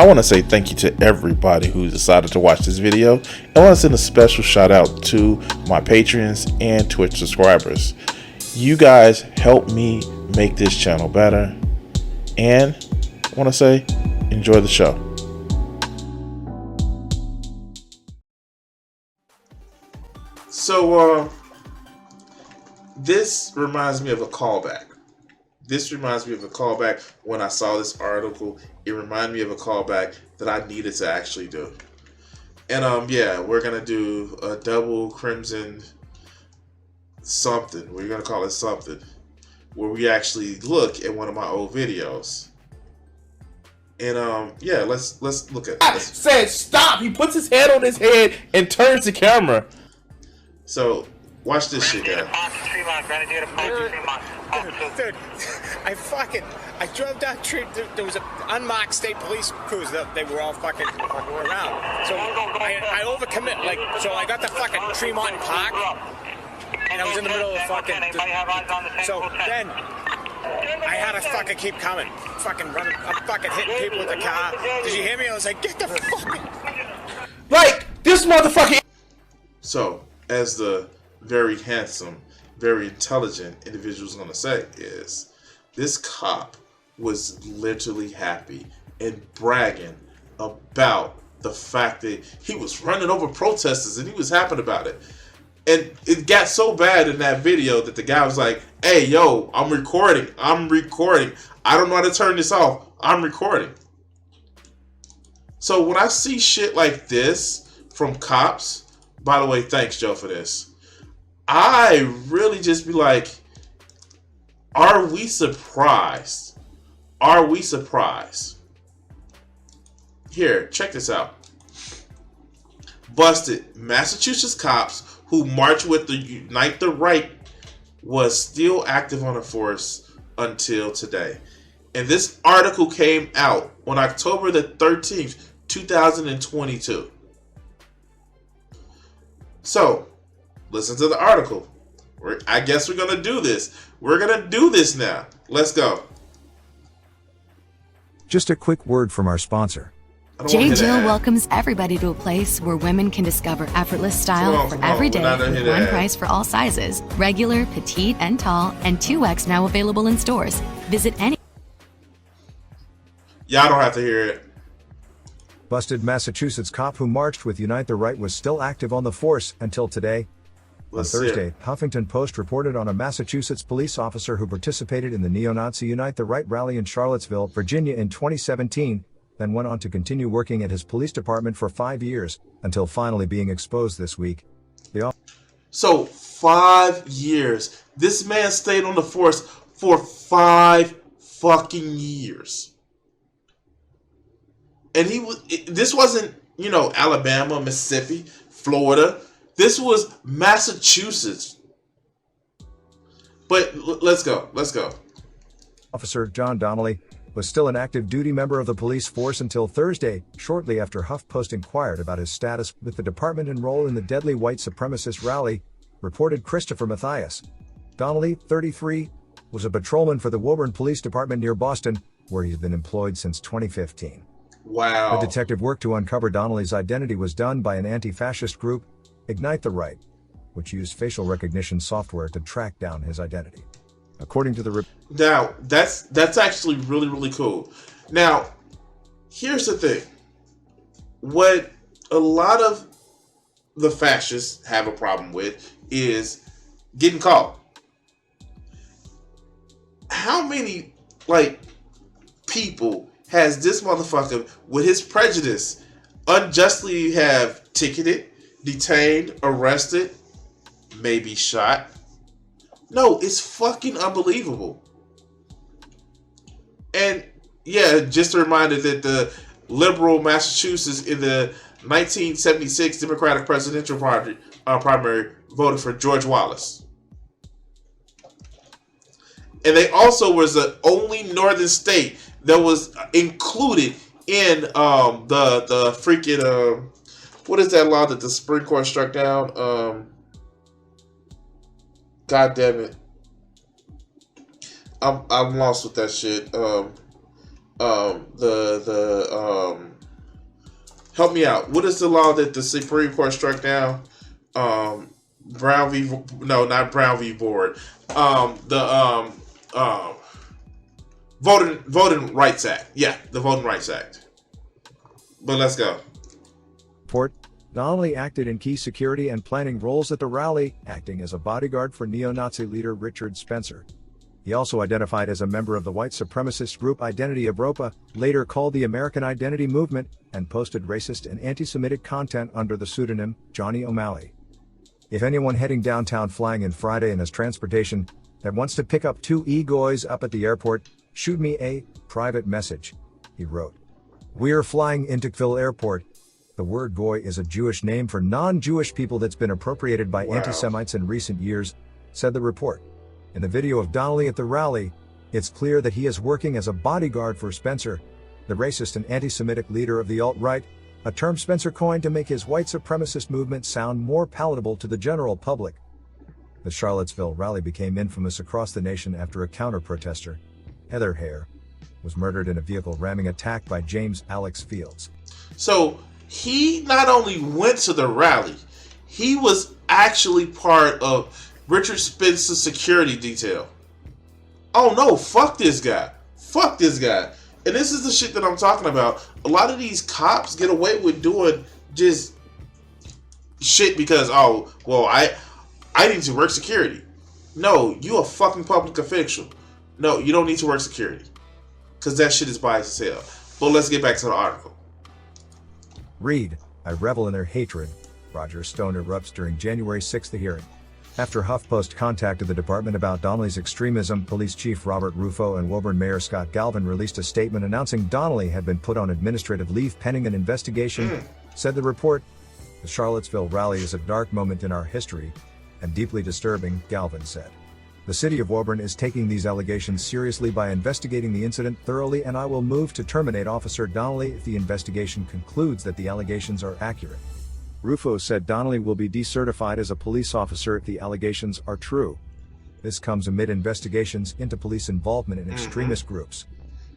I want to say thank you to everybody who decided to watch this video. And I want to send a special shout out to my patrons and Twitch subscribers. You guys help me make this channel better. And I want to say, enjoy the show. So, this reminds me of a callback. When I saw this article. It reminded me of a callback that I needed to actually do. And yeah, we're gonna do a double crimson something. We're gonna call it something, where we actually look at one of my old videos. And yeah, let's look at this. Said stop. He puts his head on his head and turns the camera. So watch this shit, guys. Dude, I drove down the street. There was an unmarked state police cruiser. They were all fucking around. So I overcommit. So I got to fucking Tremont Park, and I was in the middle of fucking. So then I had to fucking keep coming, fucking running. I'm fucking hitting people with the car. Did you hear me? I was like, get the fucking. Like this motherfucker. So, as the very handsome, very intelligent individual is going to say is, this cop was literally happy and bragging about the fact that he was running over protesters and he was happy about it. And it got so bad in that video that the guy was like, hey, yo, I'm recording. I don't know how to turn this off. I'm recording. So when I see shit like this from cops, by the way, thanks, Joe, for this. I really just be like, are we surprised? Are we surprised? Here, check this out. Busted. Massachusetts cops who marched with the Unite the Right was still active on the force until today. And this article came out on October the 13th, 2022. So, listen to the article. I guess we're going to do this. We're going to do this now. Let's go. Just a quick word from our sponsor. J. Jill welcomes everybody to a place where women can discover effortless style for every day with one price for all sizes. Regular, petite, and tall, and 2X now available in stores. Visit any... Y'all don't have to hear it. Busted Massachusetts cop who marched with Unite the Right was still active on the force until today. On Thursday, Huffington Post reported on a Massachusetts police officer who participated in the neo-Nazi Unite the Right rally in Charlottesville, Virginia in 2017, then went on to continue working at his police department for 5 years, until finally being exposed this week. So, 5 years. This man stayed on the force for 5 fucking years. And this wasn't, Alabama, Mississippi, Florida. This was Massachusetts. But let's go. Officer John Donnelly was still an active duty member of the police force until Thursday, shortly after HuffPost inquired about his status with the department and role in the deadly white supremacist rally, reported Christopher Mathias. Donnelly, 33, was a patrolman for the Woburn Police Department near Boston, where he's been employed since 2015. Wow. The detective work to uncover Donnelly's identity was done by an anti-fascist group, Ignite the Right, which used facial recognition software to track down his identity. According to the Now, that's actually really, really cool. Now, here's the thing. What a lot of the fascists have a problem with is getting caught. How many, people has this motherfucker, with his prejudice, unjustly have ticketed, detained, arrested, maybe shot? No, it's fucking unbelievable. And yeah, just a reminder that the liberal Massachusetts in the 1976 Democratic presidential primary voted for George Wallace. And they also was the only northern state that was included in the freaking what is that law that the Supreme Court struck down? God damn it. I'm lost with that shit. help me out. What is the law that the Supreme Court struck down? Brown v. No, not Brown v. Board. Voting Rights Act. Yeah, the Voting Rights Act. But let's go. Report. Donnelly acted in key security and planning roles at the rally, acting as a bodyguard for neo-Nazi leader Richard Spencer. He also identified as a member of the white supremacist group Identity Evropa, later called the American Identity Movement, and posted racist and anti-Semitic content under the pseudonym Johnny O'Malley. If anyone heading downtown flying in Friday in his transportation that wants to pick up 2 e-goys up at the airport, shoot me a private message, he wrote. We're flying into Tocqueville Airport. The word goy is a Jewish name for non-Jewish people that's been appropriated by anti-Semites in recent years, said the report. In the video of Donnelly at the rally, it's clear that he is working as a bodyguard for Spencer, the racist and anti-Semitic leader of the alt-right, a term Spencer coined to make his white supremacist movement sound more palatable to the general public. The Charlottesville rally became infamous across the nation after a counter-protester, Heather Hare, was murdered in a vehicle ramming attack by James Alex Fields. So he not only went to the rally, he was actually part of Richard Spencer's security detail. Oh no, fuck this guy. Fuck this guy. And this is the shit that I'm talking about. A lot of these cops get away with doing just shit because, oh, well, I need to work security. No, you a fucking public official. No, you don't need to work security. Because that shit is biased as hell. But let's get back to the article. Read, I revel in their hatred. Roger Stone erupts during January 6th hearing. After HuffPost contacted the department about Donnelly's extremism, Police Chief Robert Rufo and Woburn Mayor Scott Galvin released a statement announcing Donnelly had been put on administrative leave pending an investigation, said the report. The Charlottesville rally is a dark moment in our history, and deeply disturbing, Galvin said. The city of Woburn is taking these allegations seriously by investigating the incident thoroughly, and I will move to terminate Officer Donnelly if the investigation concludes that the allegations are accurate. Rufo said Donnelly will be decertified as a police officer if the allegations are true. This comes amid investigations into police involvement in extremist groups.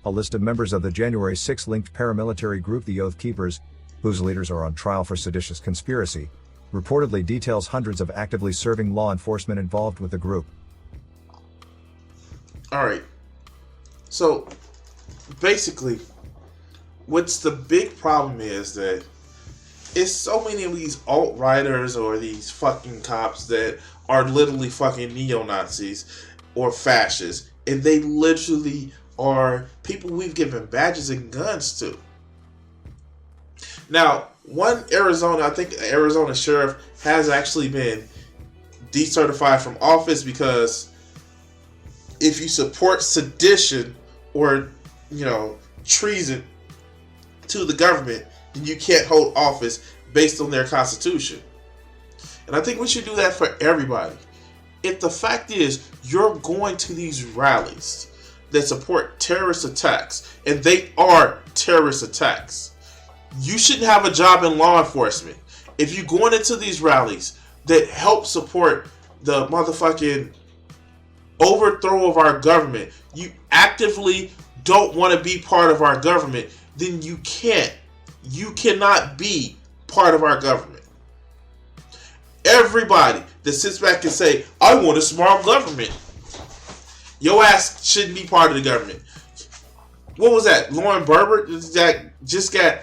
A list of members of the January 6 linked paramilitary group the Oath Keepers, whose leaders are on trial for seditious conspiracy, reportedly details hundreds of actively serving law enforcement involved with the group. Alright, so basically, what's the big problem is that it's so many of these alt-righters or these fucking cops that are literally fucking neo-Nazis or fascists, and they literally are people we've given badges and guns to. Now, I think Arizona sheriff has actually been decertified from office because if you support sedition or, treason to the government, then you can't hold office based on their constitution. And I think we should do that for everybody. If the fact is you're going to these rallies that support terrorist attacks, and they are terrorist attacks, you shouldn't have a job in law enforcement. If you're going into these rallies that help support the motherfucking overthrow of our government, you actively don't want to be part of our government, then you cannot be part of our government. Everybody that sits back and say, I want a small government, your ass shouldn't be part of the government. What was that? Lauren Berber that just got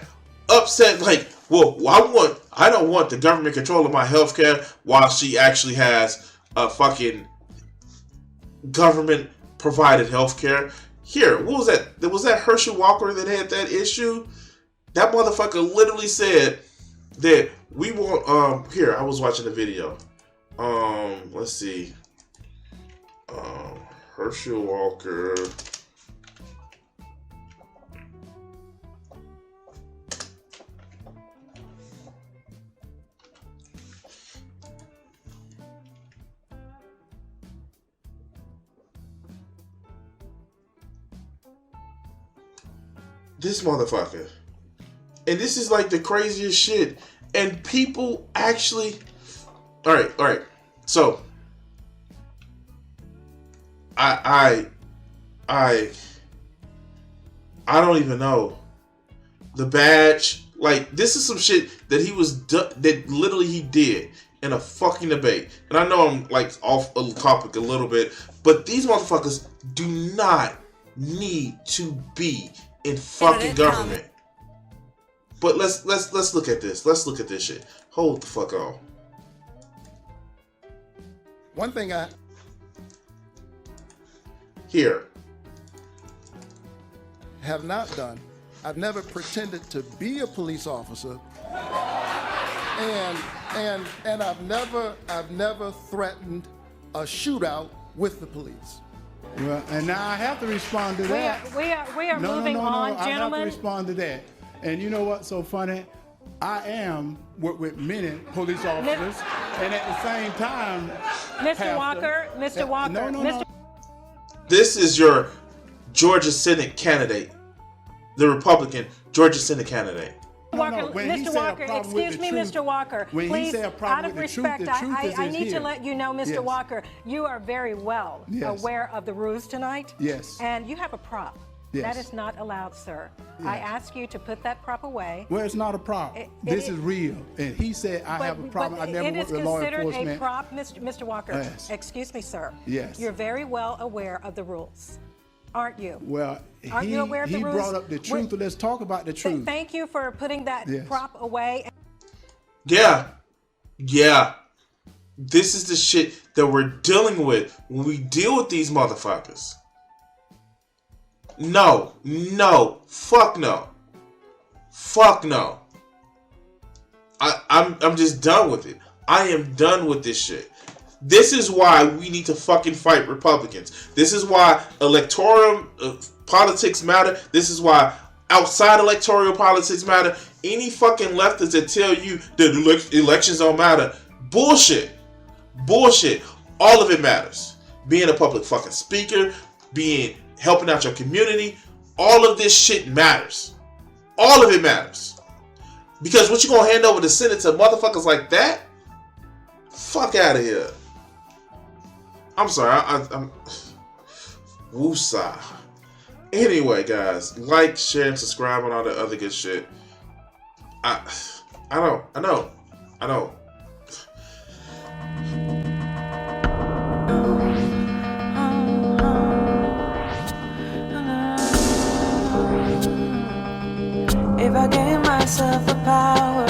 upset like, well, I don't want the government controlling my healthcare, while she actually has a fucking government provided healthcare. Here, what was that? Was that Herschel Walker that had that issue? That motherfucker literally said that we want here, I was watching the video. Let's see. Herschel Walker. This motherfucker. And this is like the craziest shit. And people actually... Alright. So, I I don't even know. The badge, like, this is some shit that that literally he did in a fucking debate. And I know I'm like off a topic a little bit, but these motherfuckers do not need to be in fucking government. But let's look at this. Let's look at this shit. Hold the fuck on. One thing Here. have not done, I've never pretended to be a police officer, and I've never threatened a shootout with the police. Well, and now I have to respond to that. We are moving on, I have gentlemen. to respond to that. And you know what's so funny? I am with many police officers, and at the same time, Mr. Walker, No. This is your Georgia Senate candidate, the Republican Georgia Senate candidate. Mr. Walker, excuse me, Mr. Walker. Please, out of respect, I need to let you know, Mr. Walker, you are very well aware of the rules tonight. Yes. And you have a prop. Yes. That is not allowed, sir. Yes. I ask you to put that prop away. Well, it's not a prop. This is real. And he said I have a problem. I never worked with law enforcement. It is considered a prop, Mr. Walker. Yes. Excuse me, sir. Yes. You're very well aware of the rules, aren't you? Well, aren't you aware of the rules? He brought up the truth. Let's talk about the truth. Thank you for putting that prop away. Yeah. This is the shit that we're dealing with when we deal with these motherfuckers. No. Fuck no. I'm just done with it. I am done with this shit. This is why we need to fucking fight Republicans. This is why electoral politics matter. This is why outside electoral politics matter. Any fucking leftists that tell you that elections don't matter, bullshit. All of it matters. Being a public fucking speaker, helping out your community, all of this shit matters. All of it matters. Because what you gonna hand over the Senate to motherfuckers like that? Fuck out of here. I'm sorry, I'm woosah. Anyway, guys, like, share, and subscribe on all the other good shit. I know. If I gave myself the power